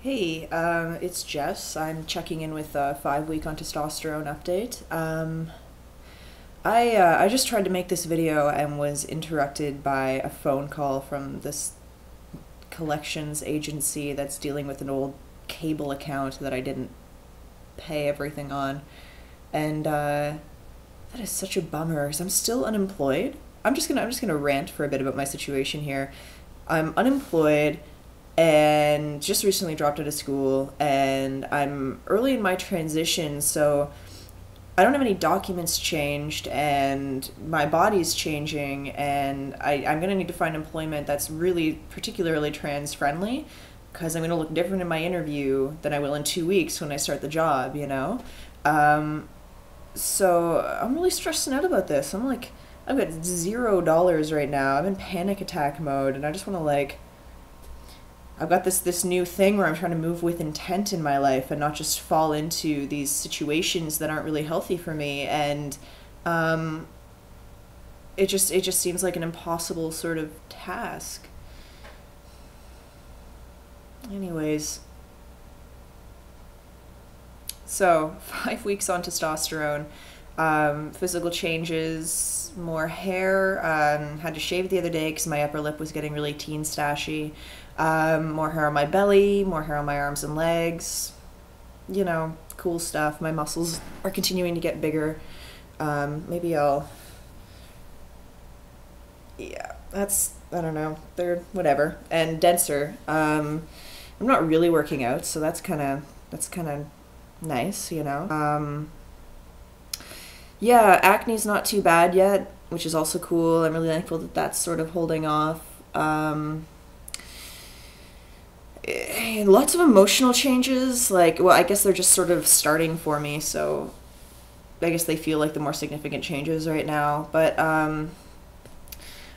Hey, it's Jess. I'm checking in with a 5 week on testosterone update. I just tried to make this video and was interrupted by a phone call from this collections agency that's dealing with an old cable account that I didn't pay everything on, and that is such a bummer because I'm still unemployed. I'm just gonna rant for a bit about my situation here. I'm unemployed and just recently dropped out of school, and I'm early in my transition, so I don't have any documents changed, and my body's changing, and I'm gonna need to find employment that's really particularly trans friendly because I'm gonna look different in my interview than I will in 2 weeks when I start the job, you know? Um, so I'm really stressing out about this. I've got $0 right now. I'm in panic attack mode, and I just want to I've got this new thing where I'm trying to move with intent in my life and not just fall into these situations that aren't really healthy for me. And um, it just seems like an impossible sort of task. Anyways, so 5 weeks on testosterone, physical changes, more hair. Had to shave the other day because my upper lip was getting really teen stashy. More hair on my belly, more hair on my arms and legs. You know, cool stuff. My muscles are continuing to get bigger. Maybe I'll. Yeah, I don't know. They're whatever. And denser. I'm not really working out, so that's kind of nice, you know. Yeah, acne's not too bad yet, which is also cool. I'm really thankful that that's sort of holding off. Lots of emotional changes. Well, I guess they're just sort of starting for me, so I guess they feel like the more significant changes right now. But I've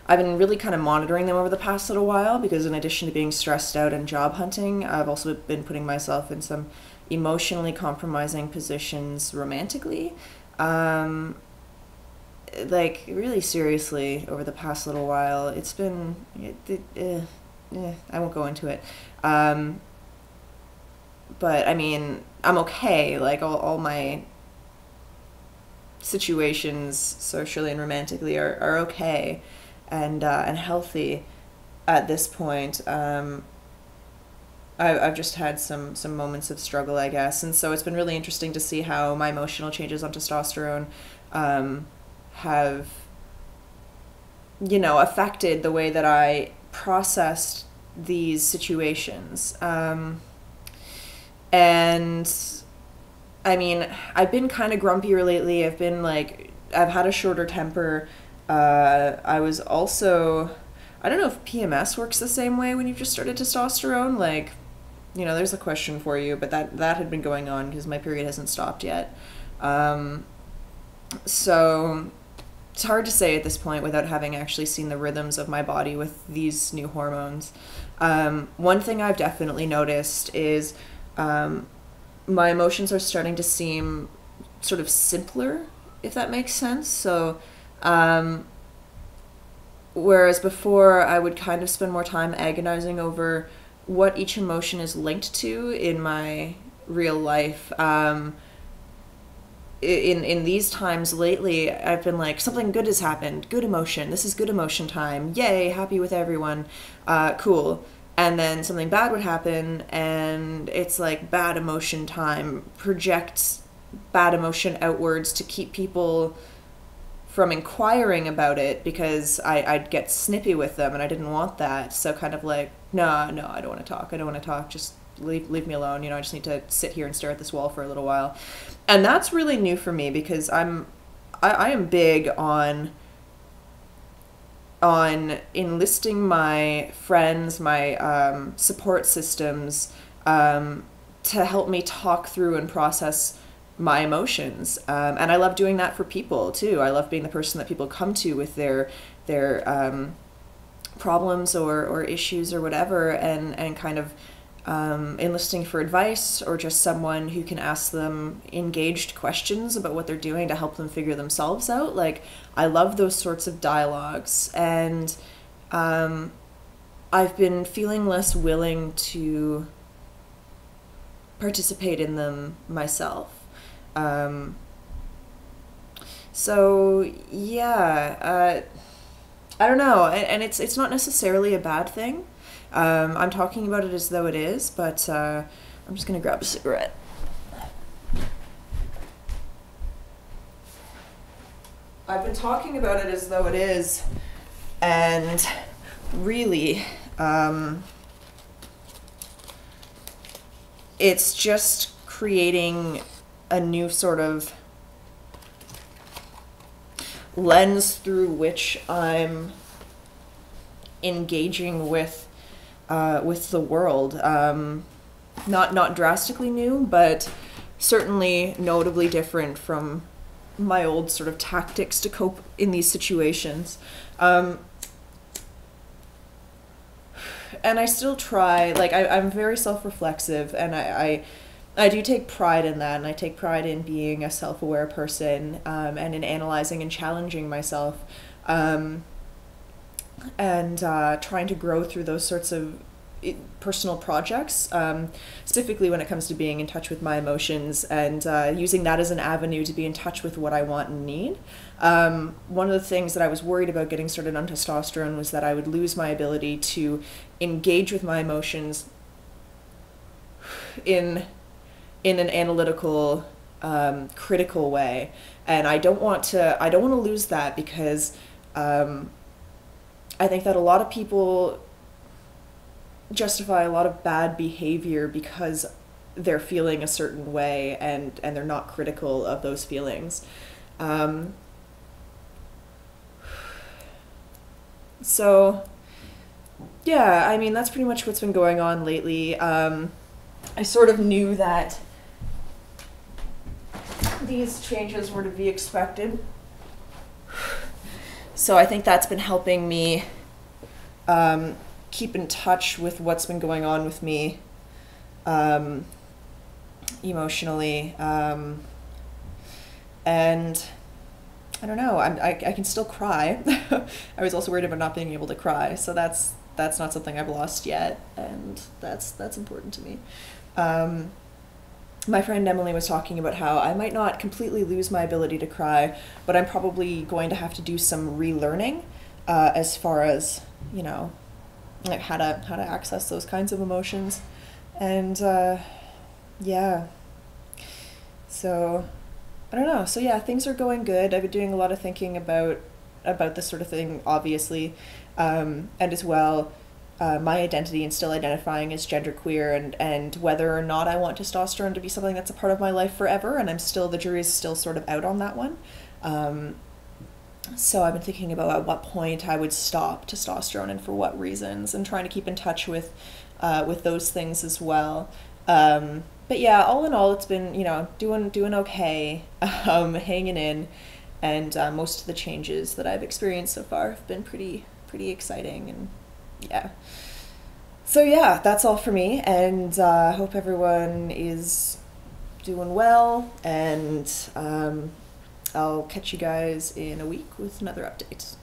been really kind of monitoring them over the past little while because, in addition to being stressed out and job hunting, I've also been putting myself in some emotionally compromising positions romantically. Um, really seriously, over the past little while, it's been. I won't go into it. Um, but I mean, I'm okay. Like all my situations, socially and romantically, are okay and healthy at this point. I've just had some moments of struggle, I guess, and so it's been really interesting to see how my emotional changes on testosterone um, have, affected the way that I processed these situations. And I mean, I've been kind of grumpier lately. I've had a shorter temper. I was also, I don't know if PMS works the same way when you've just started testosterone. There's a question for you, but that had been going on because my period hasn't stopped yet. Um, so it's hard to say at this point without having actually seen the rhythms of my body with these new hormones. One thing I've definitely noticed is um, my emotions are starting to seem sort of simpler, if that makes sense. So, um, whereas before I would kind of spend more time agonizing over what each emotion is linked to in my real life. In these times lately, I've been like, something good has happened, good emotion, this is good emotion time, yay, happy with everyone, cool. And then something bad would happen, and it's like bad emotion time, project bad emotion outwards to keep people from inquiring about it because I'd get snippy with them and I didn't want that. So kind of like, no, no, I don't want to talk. I don't want to talk. Just leave me alone. I just need to sit here and stare at this wall for a little while. And that's really new for me because I am big on enlisting my friends, my support systems, to help me talk through and process my emotions. And I love doing that for people too. I love being the person that people come to with their problems or issues or whatever, and kind of enlisting for advice or just someone who can ask them engaged questions about what they're doing to help them figure themselves out. I love those sorts of dialogues, and um, I've been feeling less willing to participate in them myself. So yeah, I don't know, and it's not necessarily a bad thing. I'm talking about it as though it is, but I'm just gonna grab a cigarette. I've been talking about it as though it is, and really, it's just creating a new sort of lens through which I'm engaging with the world. Not drastically new, but certainly notably different from my old sort of tactics to cope in these situations. And I still try, like, I'm very self-reflexive, and I do take pride in that, and I take pride in being a self-aware person, and in analyzing and challenging myself, and trying to grow through those sorts of personal projects, specifically when it comes to being in touch with my emotions, and using that as an avenue to be in touch with what I want and need. One of the things that I was worried about getting started on testosterone was that I would lose my ability to engage with my emotions in an analytical, critical way, and I don't want to lose that, because I think that a lot of people justify a lot of bad behavior because they're feeling a certain way, and they're not critical of those feelings. So yeah, I mean, that's pretty much what's been going on lately. I sort of knew that these changes were to be expected, so I think that's been helping me keep in touch with what's been going on with me emotionally, and I don't know, I can still cry. I was also worried about not being able to cry, so that's not something I've lost yet, and that's important to me. My friend Emily was talking about how I might not completely lose my ability to cry, but I'm probably going to have to do some relearning as far as, you know, like how to access those kinds of emotions. And yeah, so I don't know. So yeah, things are going good. I've been doing a lot of thinking about this sort of thing, obviously, and as well, my identity and still identifying as genderqueer, and whether or not I want testosterone to be something that's a part of my life forever, and the jury's still sort of out on that one. So I've been thinking about at what point I would stop testosterone and for what reasons, and trying to keep in touch with those things as well. But yeah, all in all, it's been, you know, doing okay, hanging in, and most of the changes that I've experienced so far have been pretty exciting, and yeah. So yeah, that's all for me, and I hope everyone is doing well, and I'll catch you guys in a week with another update.